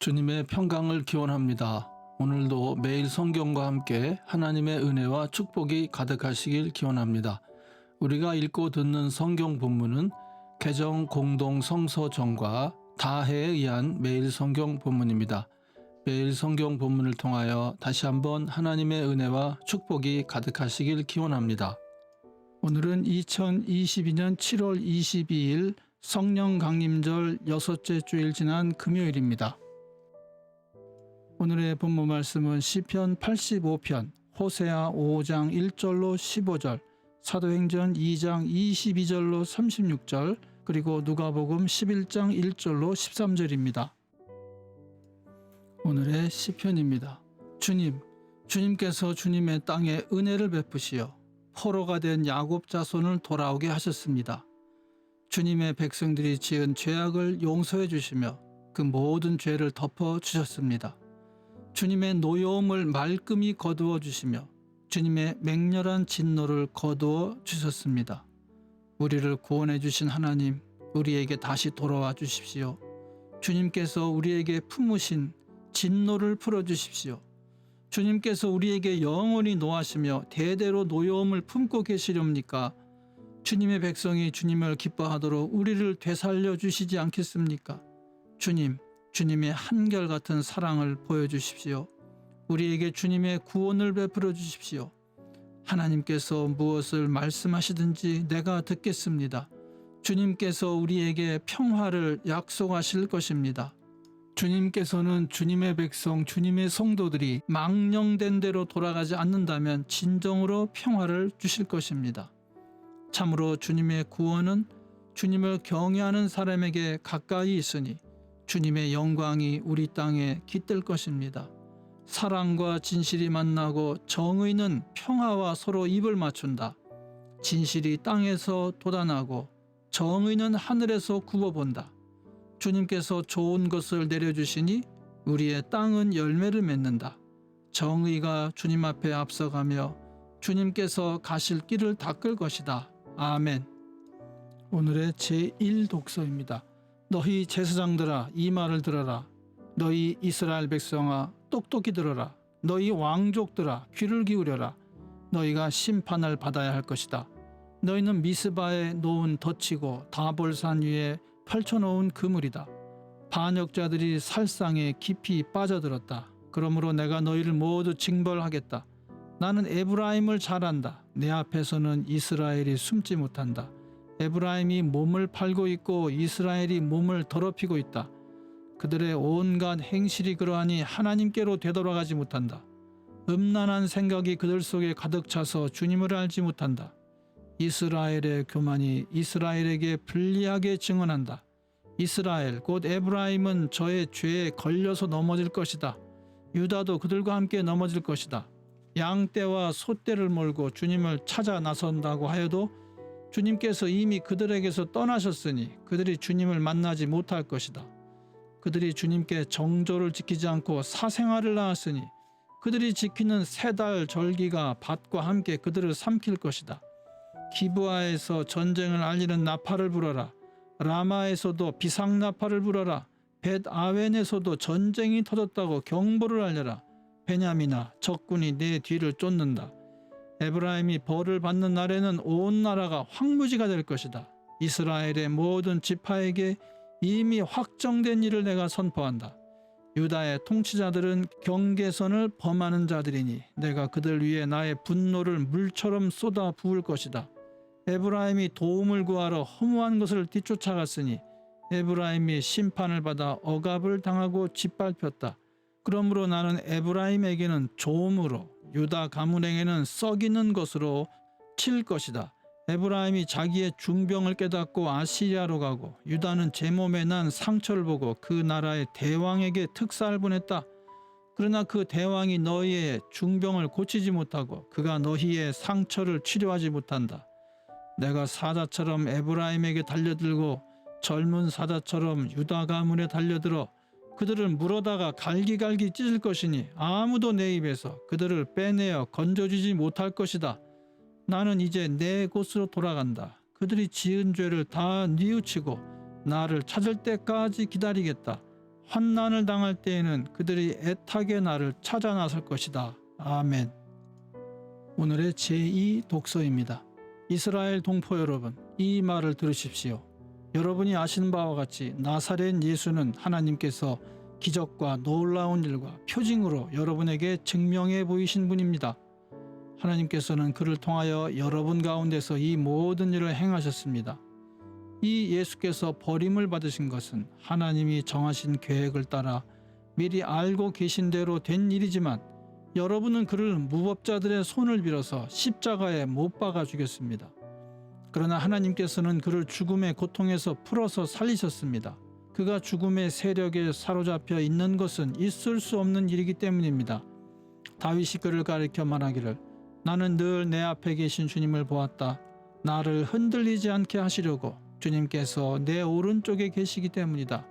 주님의 평강을 기원합니다. 오늘도 매일 성경과 함께 하나님의 은혜와 축복이 가득하시길 기원합니다. 우리가 읽고 듣는 성경 본문은 개정 공동 성서정과 다해에 의한 매일 성경 본문입니다. 매일 성경 본문을 통하여 다시 한번 하나님의 은혜와 축복이 가득하시길 기원합니다. 오늘은 2022년 7월 22일 성령 강림절 6째 주일 지난 금요일입니다. 오늘의 본문 말씀은 시편 85편, 호세아 5장 1절로 15절, 사도행전 2장 22절로 36절, 그리고 누가복음 11장 1절로 13절입니다. 오늘의 시편입니다. 주님께서 주님의 땅에 은혜를 베푸시어 포로가 된 야곱 자손을 돌아오게 하셨습니다. 주님의 백성들이 지은 죄악을 용서해 주시며 그 모든 죄를 덮어 주셨습니다. 주님의 노여움을 말끔히 거두어 주시며 주님의 맹렬한 진노를 거두어 주셨습니다. 우리를 구원해 주신 하나님, 우리에게 다시 돌아와 주십시오. 주님께서 우리에게 품으신 진노를 풀어 주십시오. 주님께서 우리에게 영원히 노하시며 대대로 노여움을 품고 계시렵니까? 주님의 백성이 주님을 기뻐하도록 우리를 되살려 주시지 않겠습니까? 주님의 한결같은 사랑을 보여주십시오. 우리에게 주님의 구원을 베풀어 주십시오. 하나님께서 무엇을 말씀하시든지 내가 듣겠습니다. 주님께서 우리에게 평화를 약속하실 것입니다. 주님께서는 주님의 백성, 주님의 성도들이 망령된 대로 돌아가지 않는다면 진정으로 평화를 주실 것입니다. 참으로 주님의 구원은 주님을 경외하는 사람에게 가까이 있으니 주님의 영광이 우리 땅에 깃들 것입니다. 사랑과 진실이 만나고 정의는 평화와 서로 입을 맞춘다. 진실이 땅에서 돋아나고 정의는 하늘에서 굽어본다. 주님께서 좋은 것을 내려주시니 우리의 땅은 열매를 맺는다. 정의가 주님 앞에 앞서가며 주님께서 가실 길을 닦을 것이다. 아멘. 오늘의 제1독서입니다. 너희 제사장들아, 이 말을 들어라. 너희 이스라엘 백성아, 똑똑히 들어라. 너희 왕족들아, 귀를 기울여라. 너희가 심판을 받아야 할 것이다. 너희는 미스바에 놓은 덫이고 다볼산 위에 펼쳐놓은 그물이다. 반역자들이 살상에 깊이 빠져들었다. 그러므로 내가 너희를 모두 징벌하겠다. 나는 에브라임을 잘 안다. 내 앞에서는 이스라엘이 숨지 못한다. 에브라임이 몸을 팔고 있고 이스라엘이 몸을 더럽히고 있다. 그들의 온갖 행실이 그러하니 하나님께로 되돌아가지 못한다. 음란한 생각이 그들 속에 가득 차서 주님을 알지 못한다. 이스라엘의 교만이 이스라엘에게 불리하게 증언한다. 이스라엘 곧 에브라임은 저의 죄에 걸려서 넘어질 것이다. 유다도 그들과 함께 넘어질 것이다. 양떼와 소떼를 몰고 주님을 찾아 나선다고 하여도 주님께서 이미 그들에게서 떠나셨으니 그들이 주님을 만나지 못할 것이다. 그들이 주님께 정조를 지키지 않고 사생활을 낳았으니 그들이 지키는 세 달 절기가 밭과 함께 그들을 삼킬 것이다. 기브아에서 전쟁을 알리는 나팔을 불어라. 라마에서도 비상나팔을 불어라. 벳아웬에서도 전쟁이 터졌다고 경보를 알려라. 베냐민아, 적군이 내 뒤를 쫓는다. 에브라임이 벌을 받는 날에는 온 나라가 황무지가 될 것이다. 이스라엘의 모든 지파에게 이미 확정된 일을 내가 선포한다. 유다의 통치자들은 경계선을 범하는 자들이니 내가 그들 위에 나의 분노를 물처럼 쏟아 부을 것이다. 에브라임이 도움을 구하러 허무한 것을 뒤쫓아갔으니 에브라임이 심판을 받아 억압을 당하고 짓밟혔다. 그러므로 나는 에브라임에게는 조음으로 유다 가문에게는 썩이는 것으로 칠 것이다. 에브라임이 자기의 중병을 깨닫고 아시리아로 가고 유다는 제 몸에 난 상처를 보고 그 나라의 대왕에게 특사를 보냈다. 그러나 그 대왕이 너희의 중병을 고치지 못하고 그가 너희의 상처를 치료하지 못한다. 내가 사자처럼 에브라임에게 달려들고 젊은 사자처럼 유다 가문에 달려들어 그들을 물어다가 갈기갈기 찢을 것이니 아무도 내 입에서 그들을 빼내어 건져주지 못할 것이다. 나는 이제 내 곳으로 돌아간다. 그들이 지은 죄를 다 뉘우치고 나를 찾을 때까지 기다리겠다. 환난을 당할 때에는 그들이 애타게 나를 찾아 나설 것이다. 아멘. 오늘의 제2 독서입니다. 이스라엘 동포 여러분, 이 말을 들으십시오. 여러분이 아시는 바와 같이 나사렛 예수는 하나님께서 기적과 놀라운 일과 표징으로 여러분에게 증명해 보이신 분입니다. 하나님께서는 그를 통하여 여러분 가운데서 이 모든 일을 행하셨습니다. 이 예수께서 버림을 받으신 것은 하나님이 정하신 계획을 따라 미리 알고 계신 대로 된 일이지만 여러분은 그를 무법자들의 손을 빌어서 십자가에 못 박아 죽였습니다. 그러나 하나님께서는 그를 죽음의 고통에서 풀어서 살리셨습니다. 그가 죽음의 세력에 사로잡혀 있는 것은 있을 수 없는 일이기 때문입니다. 다윗이 그를 가리켜 말하기를 나는 늘 내 앞에 계신 주님을 보았다. 나를 흔들리지 않게 하시려고 주님께서 내 오른쪽에 계시기 때문이다.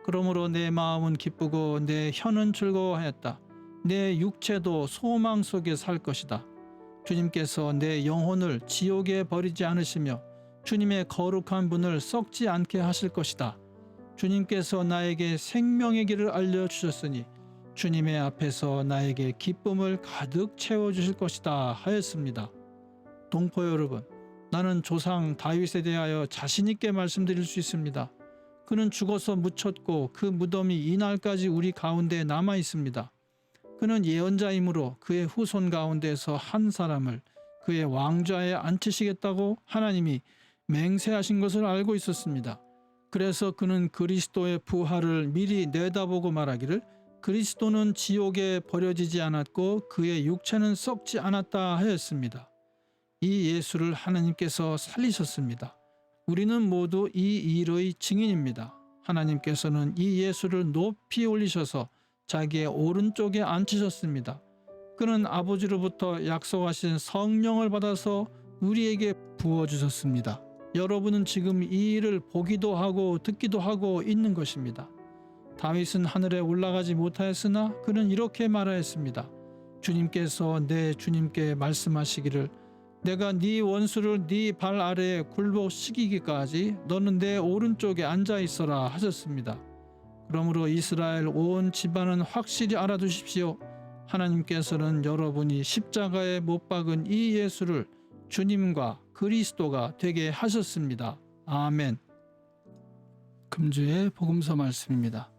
그러므로 내 마음은 기쁘고 내 혀는 즐거워하였다. 내 육체도 소망 속에 살 것이다. 주님께서 내 영혼을 지옥에 버리지 않으시며 주님의 거룩한 분을 썩지 않게 하실 것이다. 주님께서 나에게 생명의 길을 알려주셨으니 주님의 앞에서 나에게 기쁨을 가득 채워주실 것이다 하였습니다. 동포 여러분, 나는 조상 다윗에 대하여 자신있게 말씀드릴 수 있습니다. 그는 죽어서 묻혔고 그 무덤이 이날까지 우리 가운데 남아 있습니다. 그는 예언자이므로 그의 후손 가운데서 한 사람을 그의 왕좌에 앉히시겠다고 하나님이 맹세하신 것을 알고 있었습니다. 그래서 그는 그리스도의 부활을 미리 내다보고 말하기를 그리스도는 지옥에 버려지지 않았고 그의 육체는 썩지 않았다 하였습니다. 이 예수를 하나님께서 살리셨습니다. 우리는 모두 이 일의 증인입니다. 하나님께서는 이 예수를 높이 올리셔서 자기의 오른쪽에 앉히셨습니다. 그는 아버지로부터 약속하신 성령을 받아서 우리에게 부어주셨습니다. 여러분은 지금 이 일을 보기도 하고 듣기도 하고 있는 것입니다. 다윗은 하늘에 올라가지 못하였으나 그는 이렇게 말하였습니다. 주님께서 내 주님께 말씀하시기를 내가 네 원수를 네 발 아래에 굴복시키기까지 너는 내 오른쪽에 앉아 있어라 하셨습니다. 그러므로 이스라엘 온 집안은 확실히 알아두십시오. 하나님께서는 여러분이 십자가에 못 박은 이 예수를 주님과 그리스도가 되게 하셨습니다. 아멘. 금주의 복음서 말씀입니다.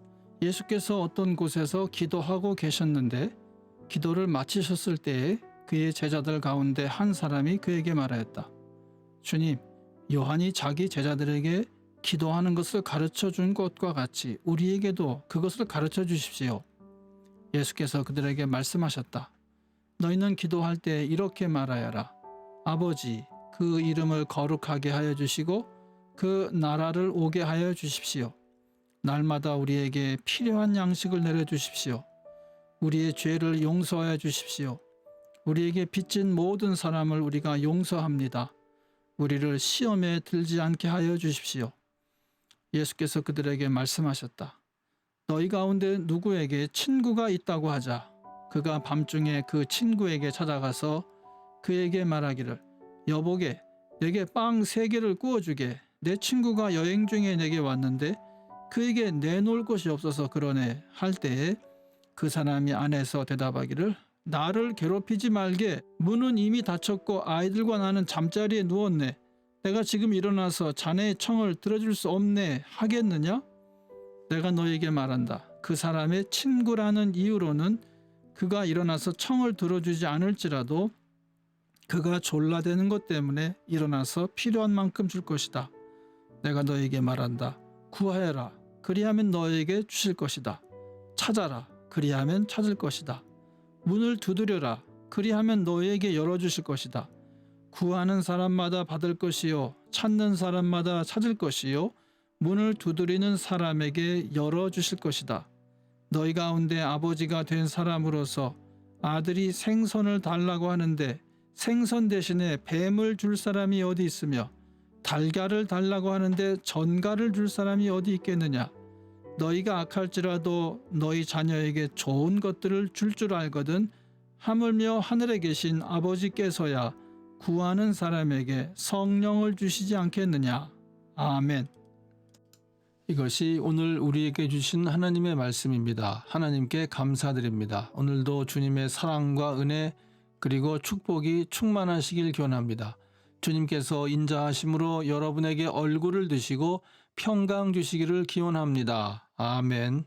예수께서 어떤 곳에서 기도하고 계셨는데 기도를 마치셨을 때에 그의 제자들 가운데 한 사람이 그에게 말하였다. 주님, 요한이 자기 제자들에게 기도하는 것을 가르쳐 준 것과 같이 우리에게도 그것을 가르쳐 주십시오. 예수께서 그들에게 말씀하셨다. 너희는 기도할 때 이렇게 말하여라. 아버지, 그 이름을 거룩하게 하여 주시고 그 나라를 오게 하여 주십시오. 날마다 우리에게 필요한 양식을 내려주십시오. 우리의 죄를 용서하여 주십시오. 우리에게 빚진 모든 사람을 우리가 용서합니다. 우리를 시험에 들지 않게 하여 주십시오. 예수께서 그들에게 말씀하셨다. 너희 가운데 누구에게 친구가 있다고 하자. 그가 밤중에 그 친구에게 찾아가서 그에게 말하기를 여보게 내게 빵 3개를 구워주게. 내 친구가 여행 중에 내게 왔는데 그에게 내놓을 곳이 없어서 그러네 할 때에 그 사람이 안에서 대답하기를 나를 괴롭히지 말게. 문은 이미 닫혔고 아이들과 나는 잠자리에 누웠네. 내가 지금 일어나서 자네의 청을 들어줄 수 없네 하겠느냐? 내가 너에게 말한다. 그 사람의 친구라는 이유로는 그가 일어나서 청을 들어주지 않을지라도 그가 졸라대는 것 때문에 일어나서 필요한 만큼 줄 것이다. 내가 너에게 말한다. 구하여라. 그리하면 너에게 주실 것이다. 찾아라. 그리하면 찾을 것이다. 문을 두드려라. 그리하면 너에게 열어주실 것이다. 구하는 사람마다 받을 것이요 찾는 사람마다 찾을 것이요 문을 두드리는 사람에게 열어주실 것이다. 너희 가운데 아버지가 된 사람으로서 아들이 생선을 달라고 하는데 생선 대신에 뱀을 줄 사람이 어디 있으며 달걀을 달라고 하는데 전갈을 줄 사람이 어디 있겠느냐. 너희가 악할지라도 너희 자녀에게 좋은 것들을 줄 줄 알거든 하물며 하늘에 계신 아버지께서야 구하는 사람에게 성령을 주시지 않겠느냐. 아멘. 이것이 오늘 우리에게 주신 하나님의 말씀입니다. 하나님께 감사드립니다. 오늘도 주님의 사랑과 은혜 그리고 축복이 충만하시길 기원합니다. 주님께서 인자하심으로 여러분에게 얼굴을 드시고 평강 주시기를 기원합니다. 아멘.